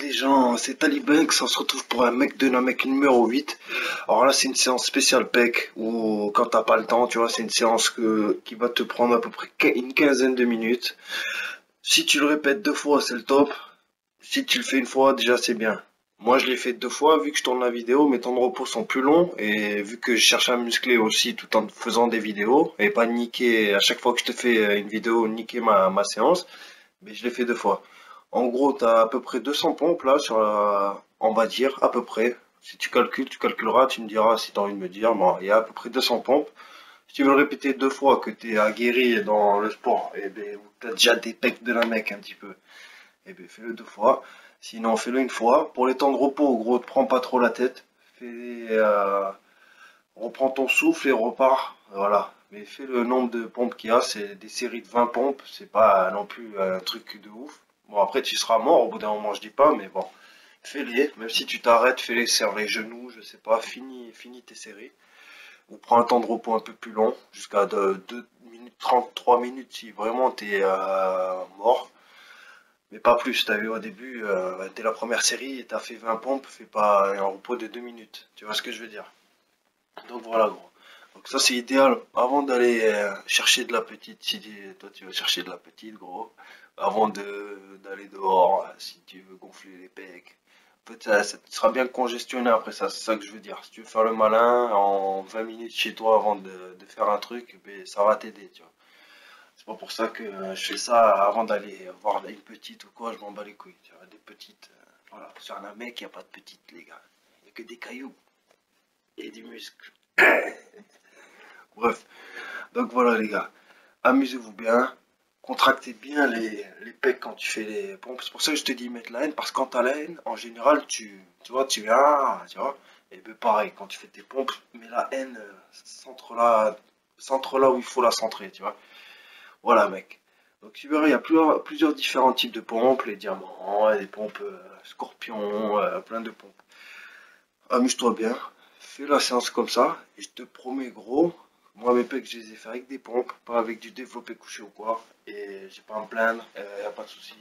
les gens, c'est Talibanks, on se retrouve pour un mec de mec numéro 8. Alors là, c'est une séance spéciale PEC, où quand t'as pas le temps, tu vois, c'est une séance qui va te prendre à peu près une quinzaine de minutes. Si tu le répètes deux fois, c'est le top. Si tu le fais une fois, déjà c'est bien. Moi, je l'ai fait deux fois, vu que je tourne la vidéo, mes temps de repos sont plus longs, et vu que je cherche à muscler aussi tout en faisant des vidéos, et pas niquer, à chaque fois que je te fais une vidéo, niquer ma séance, mais je l'ai fait deux fois. En gros, tu as à peu près 200 pompes là, on va dire, à peu près. Si tu calcules, tu calculeras, tu me diras si tu as envie de me dire. Bon, il y a à peu près 200 pompes. Si tu veux le répéter deux fois, que tu es aguerri dans le sport, et ben, tu as déjà des pecs de la mec un petit peu, et ben, fais-le deux fois. Sinon, fais-le une fois. Pour les temps de repos, gros, ne prends pas trop la tête. Reprends ton souffle et repars. Voilà. Mais fais le nombre de pompes qu'il y a, c'est des séries de 20 pompes, c'est pas non plus un truc de ouf. Bon, après, tu seras mort au bout d'un moment, je dis pas, mais bon, fais-les. Même si tu t'arrêtes, fais-les, serre les genoux, je sais pas, finis tes séries. Ou prends un temps de repos un peu plus long, jusqu'à 2 minutes 30, 3 minutes si vraiment t'es mort. Mais pas plus, t'as vu au début, dès la première série, t'as fait 20 pompes, fais pas un repos de 2 minutes. Tu vois ce que je veux dire? Donc voilà, gros. Donc ça c'est idéal avant d'aller chercher de la petite, si toi tu veux chercher de la petite, gros, avant d'aller dehors, si tu veux gonfler les pecs. En fait, tu seras bien congestionné après ça, c'est ça que je veux dire. Si tu veux faire le malin en 20 minutes chez toi avant de faire un truc, ben, ça va t'aider, tu vois. C'est pas pour ça que je fais ça avant d'aller voir une petite ou quoi, je m'en bats les couilles, tu vois. Des petites, voilà. Sur un mec, il n'y a pas de petites, les gars. Il n'y a que des cailloux et du muscle. Bref, donc voilà les gars, amusez-vous bien, contractez bien les pecs quand tu fais les pompes. C'est pour ça que je te dis mettre la haine, parce que quand t'as la haine, en général, tu vois, tu vois, et ben pareil, quand tu fais tes pompes, mets la haine, centre là où il faut la centrer, tu vois. Voilà mec. Donc tu verras, il y a plusieurs différents types de pompes, les diamants, les pompes scorpions, plein de pompes. Amuse-toi bien, fais la séance comme ça, et je te promets gros, moi mes pecs je les ai fait avec des pompes, pas avec du développé couché ou quoi, et j'ai pas à me plaindre, y a pas de souci.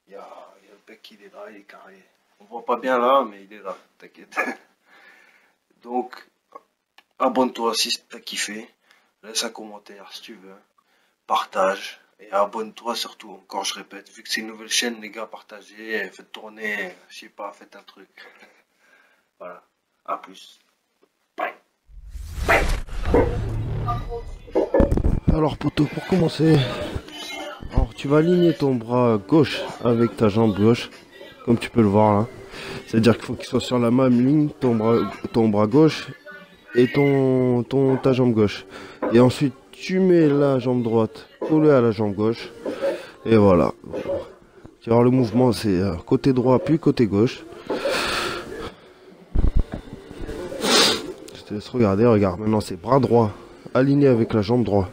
Il y a le pec qui est là, il est carré. On voit pas bien là, mais il est là, t'inquiète. Donc, abonne-toi si t'as kiffé, laisse un commentaire si tu veux, partage, et abonne-toi surtout, encore je répète, vu que c'est une nouvelle chaîne les gars, partagez, faites tourner, je sais pas, faites un truc. Voilà, à plus. Bye. Alors poto, pour commencer, alors tu vas aligner ton bras gauche avec ta jambe gauche, comme tu peux le voir là. C'est-à-dire qu'il faut qu'il soit sur la même ligne, ton bras gauche et ta jambe gauche. Et ensuite tu mets la jambe droite collée à la jambe gauche. Et voilà. Tu vas voir le mouvement, c'est côté droit puis côté gauche. Je te laisse regarder, regarde. Maintenant c'est bras droit aligné avec la jambe droite.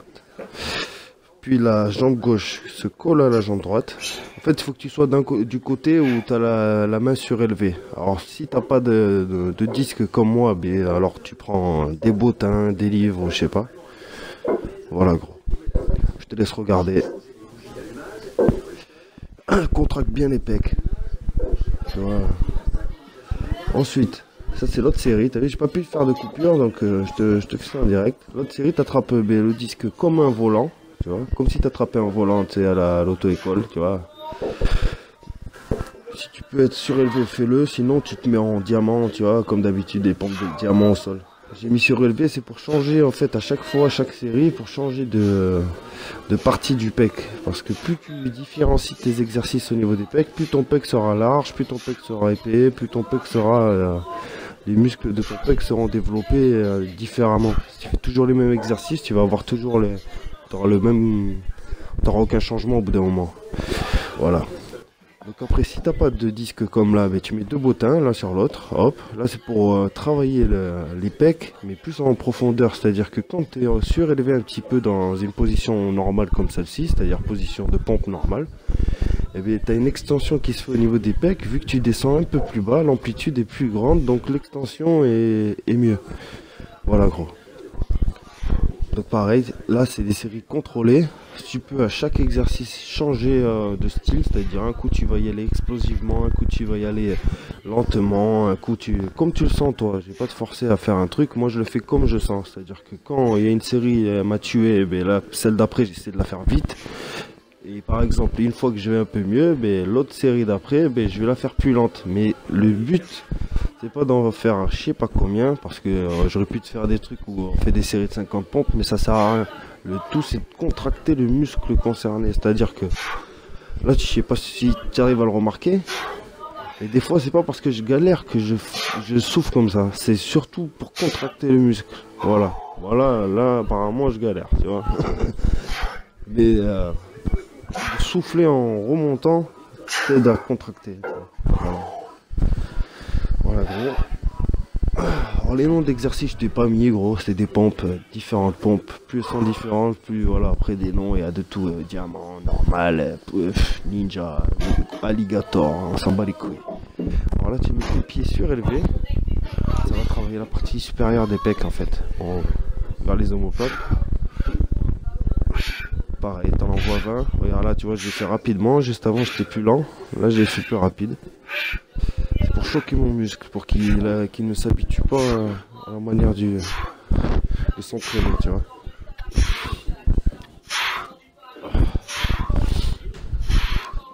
Puis la jambe gauche se colle à la jambe droite. En fait, il faut que tu sois du côté où tu as la main surélevée. Alors, si tu n'as pas de disque comme moi, ben, alors tu prends des bottins, des livres, je sais pas. Voilà, gros. Je te laisse regarder. Contracte bien les pecs. Tu vois. Ensuite, ça c'est l'autre série. T'as vu, j'ai pas pu faire de coupure, donc je te fais ça en direct. L'autre série, t'attrapes le disque comme un volant. Tu vois, comme si tu attrapais un volant à l'auto-école, tu vois. Si tu peux être surélevé, fais-le, sinon tu te mets en diamant, tu vois, comme d'habitude, des pompes de diamant au sol. J'ai mis surélevé, c'est pour changer, en fait, à chaque fois, à chaque série, pour changer de partie du pec. Parce que plus tu différencies tes exercices au niveau des pecs, plus ton pec sera large, plus ton pec sera épais, plus ton pec sera... les muscles de ton pec seront développés différemment. Si tu fais toujours les mêmes exercices, tu vas avoir toujours t'auras le même, t'auras aucun changement au bout d'un moment. Voilà. Donc après, si t'as pas de disque comme là, ben, tu mets deux bottins l'un sur l'autre. Hop, là c'est pour travailler les pecs, mais plus en profondeur. C'est-à-dire que quand tu es surélevé un petit peu dans une position normale comme celle-ci, c'est-à-dire position de pompe normale, et bien tu as une extension qui se fait au niveau des pecs. Vu que tu descends un peu plus bas, l'amplitude est plus grande, donc l'extension est mieux. Voilà, gros. Donc pareil, là c'est des séries contrôlées. Tu peux à chaque exercice changer de style, c'est-à-dire un coup tu vas y aller explosivement, un coup tu vas y aller lentement, un coup comme tu le sens toi. Je vais pas te forcer à faire un truc, moi je le fais comme je sens. C'est-à-dire que quand il y a une série m'a tué, ben là celle d'après j'essaie de la faire vite. Et par exemple, une fois que je vais un peu mieux, ben, l'autre série d'après, ben, je vais la faire plus lente. Mais le but, c'est pas d'en faire je sais pas combien, parce que j'aurais pu te faire des trucs où on fait des séries de 50 pompes, mais ça sert à rien. Le tout, c'est de contracter le muscle concerné. C'est-à-dire que là, je sais pas si tu arrives à le remarquer. Et des fois, c'est pas parce que je galère que je souffre comme ça. C'est surtout pour contracter le muscle. Voilà. Voilà, là, apparemment, je galère, tu vois. Mais souffler en remontant, c'est à contracter. Voilà. Voilà, gros. Alors, les noms d'exercices, je t'ai pas mis, gros. C'est des pompes, différentes pompes. Plus elles sont différentes, plus voilà. Après, des noms, il y a de tout. Diamant, normal, ninja, alligator, on s'en bat les couilles. Alors là, tu mets tes pieds surélevés. Ça va travailler la partie supérieure des pecs, en fait. Vers les omoplates. Pareil, t'en envoies 20. Regarde là, tu vois, je l'ai fait rapidement. Juste avant, j'étais plus lent. Là, j'ai fait plus rapide. C'est pour choquer mon muscle, pour qu'il ne s'habitue pas à la manière de s'entraîner, tu vois.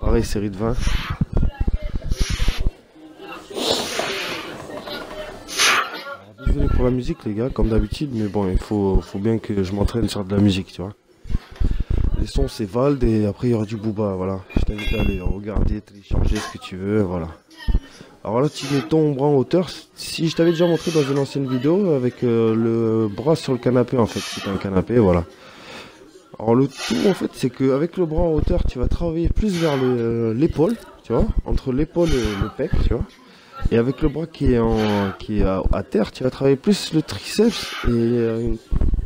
Pareil, série de 20. Alors, désolé pour la musique, les gars, comme d'habitude, mais bon, il faut bien que je m'entraîne sur de la musique, tu vois. Les sons c'est Vald et après il y aura du Booba, voilà. Je t'invite à aller regarder, télécharger ce que tu veux, voilà. Alors là tu mets ton bras en hauteur. Si je t'avais déjà montré dans une ancienne vidéo avec le bras sur le canapé en fait, c'est un canapé, voilà. Alors le tout en fait c'est qu'avec le bras en hauteur tu vas travailler plus vers l'épaule, tu vois, entre l'épaule et le pec, tu vois. Et avec le bras qui est à terre, tu vas travailler plus le triceps et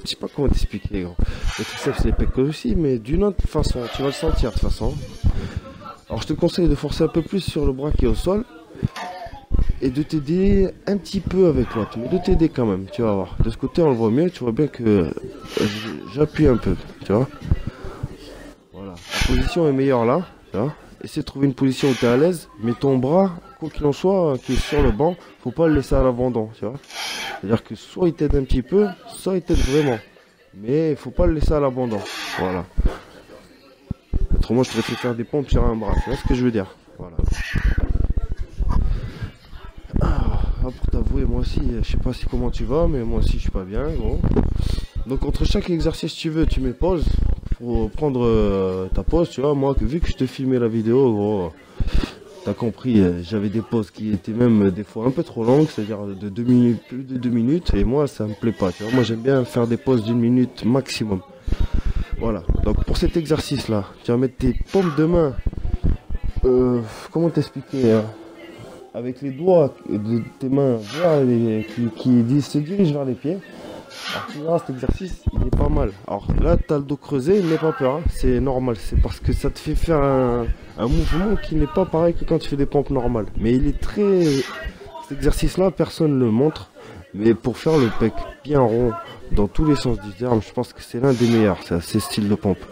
je sais pas comment t'expliquer, gros. Le triceps c'est les pecs aussi, mais d'une autre façon, tu vas le sentir de toute façon. Alors je te conseille de forcer un peu plus sur le bras qui est au sol et de t'aider un petit peu avec l'autre, mais de t'aider quand même, tu vas voir. De ce côté on le voit mieux, tu vois bien que j'appuie un peu, tu vois. Voilà, la position est meilleure là, tu vois. Essaie de trouver une position où tu es à l'aise, mais ton bras, quoi qu'il en soit, qui est sur le banc, faut pas le laisser à l'abandon, tu vois. C'est-à-dire que soit il t'aide un petit peu, soit il t'aide vraiment. Mais il faut pas le laisser à l'abandon, voilà. Autrement, je te laisserai faire des pompes sur un bras, tu vois ce que je veux dire. Voilà. Ah, pour t'avouer, moi aussi, je sais pas si comment tu vas, mais moi aussi je suis pas bien, gros. Donc entre chaque exercice tu veux, tu mets pause. Pour prendre ta pause, tu vois, moi vu que je te filmais la vidéo, gros, t'as compris, j'avais des pauses qui étaient même des fois un peu trop longues, c'est-à-dire de 2 minutes, plus de 2 minutes, et moi ça me plaît pas, tu vois, moi j'aime bien faire des pauses d'1 minute maximum. Voilà, donc pour cet exercice là, tu vas mettre tes paumes de main, comment t'expliquer, hein, avec les doigts de tes mains qui se dirigent vers les pieds. Alors tu verras, cet exercice il est pas mal. Alors là tu as le dos creusé, n'aie pas peur, hein. C'est normal, c'est parce que ça te fait faire un mouvement qui n'est pas pareil que quand tu fais des pompes normales. Mais il est très... Cet exercice là personne ne le montre, mais pour faire le pec bien rond dans tous les sens du terme, je pense que c'est l'un des meilleurs, c'est ces styles de pompe.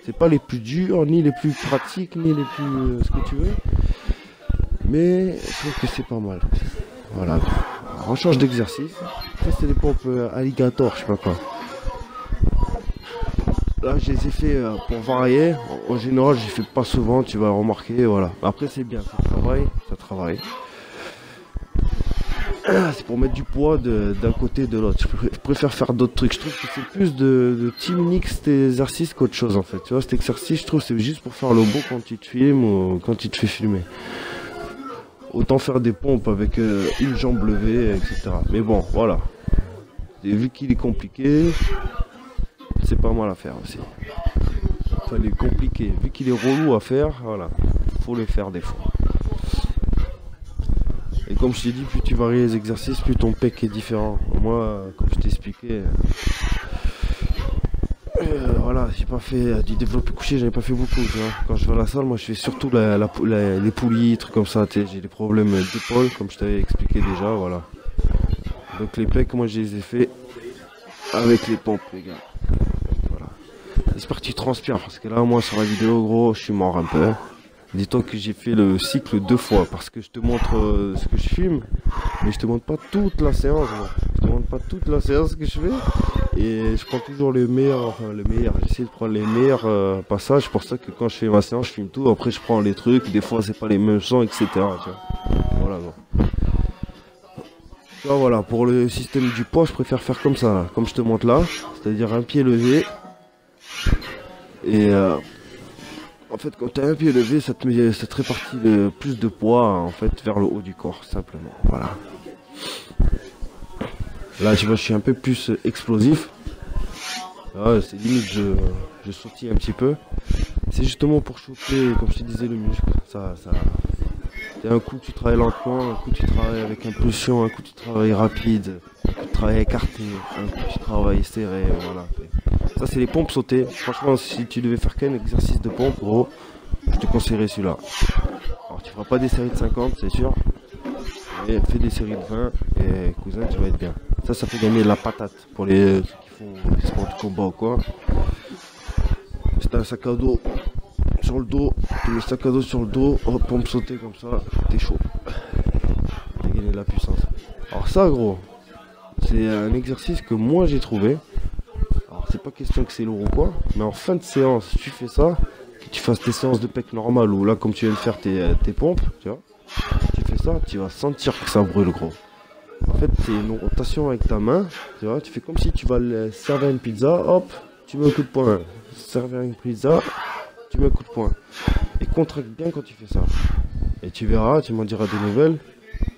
C'est pas les plus durs, ni les plus pratiques, ni les plus... ce que tu veux. Mais je trouve que c'est pas mal. Voilà. Alors, on change d'exercice. Ça c'est des pompes alligator, je sais pas quoi. Là je les ai fait pour varier. En général je les fais pas souvent, tu vas le remarquer, voilà. Après c'est bien, ça travaille, ça travaille. C'est pour mettre du poids d'un côté et de l'autre. Je préfère faire d'autres trucs. Je trouve que c'est plus de teaming cet exercice qu'autre chose en fait. Tu vois, cet exercice je trouve c'est juste pour faire le beau quand tu te filmes ou quand tu te fais filmer. Autant faire des pompes avec une jambe levée, etc. Mais bon, voilà. Et vu qu'il est compliqué, c'est pas mal à faire aussi. Enfin, il est compliqué. Vu qu'il est relou à faire, voilà. Faut le faire des fois. Et comme je t'ai dit, plus tu varies les exercices, plus ton pec est différent. Moi, comme je t'ai expliqué, voilà, j'ai pas fait du développé couché, j'avais pas fait beaucoup, tu vois. Quand je vais à la salle, moi je fais surtout les poulies, trucs comme ça, tu sais, j'ai des problèmes d'épaule, comme je t'avais expliqué déjà, voilà. Donc les pecs, moi je les ai fait avec les pompes, les gars. J'espère que tu transpires parce que là, moi, sur la vidéo, gros, je suis mort un peu. Dis-toi que j'ai fait le cycle 2 fois parce que je te montre ce que je filme, mais je te montre pas toute la séance. Gros. Je te montre pas toute la séance que je fais et je prends toujours les meilleurs, enfin les meilleurs. J'essaie de prendre les meilleurs passages. C'est pour ça que quand je fais ma séance, je filme tout. Après, je prends les trucs. Des fois, c'est pas les mêmes sons, etc. Tu vois. Voilà. Gros. Tu vois, voilà, pour le système du poids, je préfère faire comme ça, là, comme je te montre là, c'est-à-dire un pied levé. Et en fait, quand tu as un pied levé, ça te répartit plus de poids en fait vers le haut du corps, simplement. Voilà. Là, tu vois, je suis un peu plus explosif. C'est limite, je sautille un petit peu. C'est justement pour shooter, comme je te disais, le muscle. Et un coup tu travailles lentement, un coup tu travailles avec impulsion, un coup tu travailles rapide, un coup tu travailles écarté, un coup tu travailles serré, voilà. Ça c'est les pompes sautées. Franchement, si tu devais faire qu'un exercice de pompe, gros, je te conseillerais celui-là. Alors tu feras pas des séries de 50, c'est sûr, mais fais des séries de 20 et cousin, tu vas être bien. Ça fait gagner de la patate pour ceux qui font des sports de combat ou quoi. C'est un sac à dos sur le dos, tu mets le sac à dos sur le dos, hop, pompe sauter comme ça, t'es chaud. T'as gagné de la puissance. Alors ça, gros, c'est un exercice que moi j'ai trouvé. Alors c'est pas question que c'est lourd ou quoi, mais en fin de séance, tu fais ça, que tu fasses tes séances de pec normales ou là comme tu viens de faire tes pompes, tu vois, tu fais ça, tu vas sentir que ça brûle, gros. En fait, c'est une rotation avec ta main, tu vois, tu fais comme si tu vas servir une pizza, hop, tu mets un coup de poing. Servir une pizza, tu mets un coup de poing. Et contracte bien quand tu fais ça. Et tu verras, tu m'en diras des nouvelles,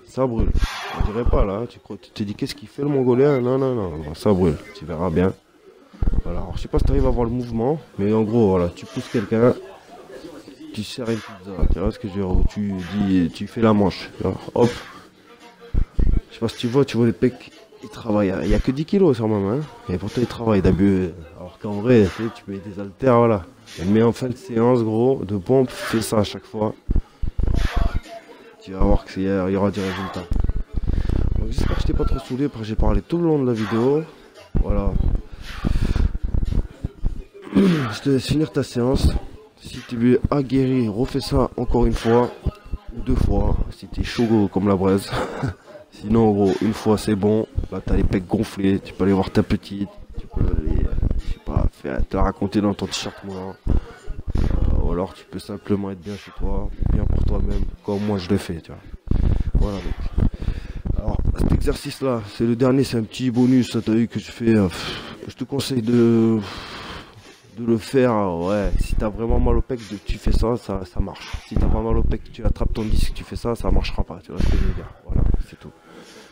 ça brûle. On dirait pas là, tu te dis qu'est-ce qu'il fait le mongolien? Non, ça brûle, tu verras bien. Voilà, alors je sais pas si tu arrives à voir le mouvement, mais en gros, voilà, tu pousses quelqu'un, tu sers une pizza, tu vois ce que je veux dire, tu fais la manche, tu vois, hop. Je sais pas si tu vois les pecs, ils travaillent, il n'y a que 10 kilos sur ma main, et pourtant ils travaillent d'abus. Alors qu'en vrai, tu mets des haltères, voilà. Mais en fin de séance, gros, de pompe, fais ça à chaque fois. Tu vas voir qu'il y aura du résultat. Donc j'espère que je t'ai pas trop saoulé, parce que j'ai parlé tout le long de la vidéo. Voilà. Je te laisse finir ta séance. Si tu es aguerri, refais ça encore une fois, ou 2 fois, si tu es chaud comme la braise. Sinon, gros, une fois c'est bon. Là, tu as les pecs gonflés, tu peux aller voir ta petite. Tu peux aller, je sais pas, te la raconter dans ton t-shirt moulant. Ou alors tu peux simplement être bien chez toi, bien pour toi-même, comme moi je le fais, tu vois. Voilà, mec. Alors, cet exercice-là, c'est le dernier, c'est un petit bonus, ça t'as vu que je fais. Je te conseille de le faire, ouais. Si t'as vraiment mal au pec, tu fais ça, ça marche. Si t'as pas mal au pec, tu attrapes ton disque, tu fais ça, ça marchera pas, tu vois ce que je veux dire. Voilà, c'est tout.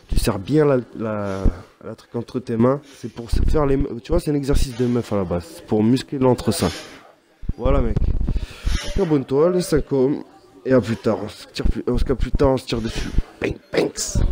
Tu serres bien la truc entre tes mains. C'est pour se faire les... Tu vois, c'est un exercice de meuf à la base. C'est pour muscler l'entresein. Voilà, mec. Donc, abonne-toi, les 5 hommes. Et à plus tard. On se capte plus tard, on se tire dessus. Bang, bangs.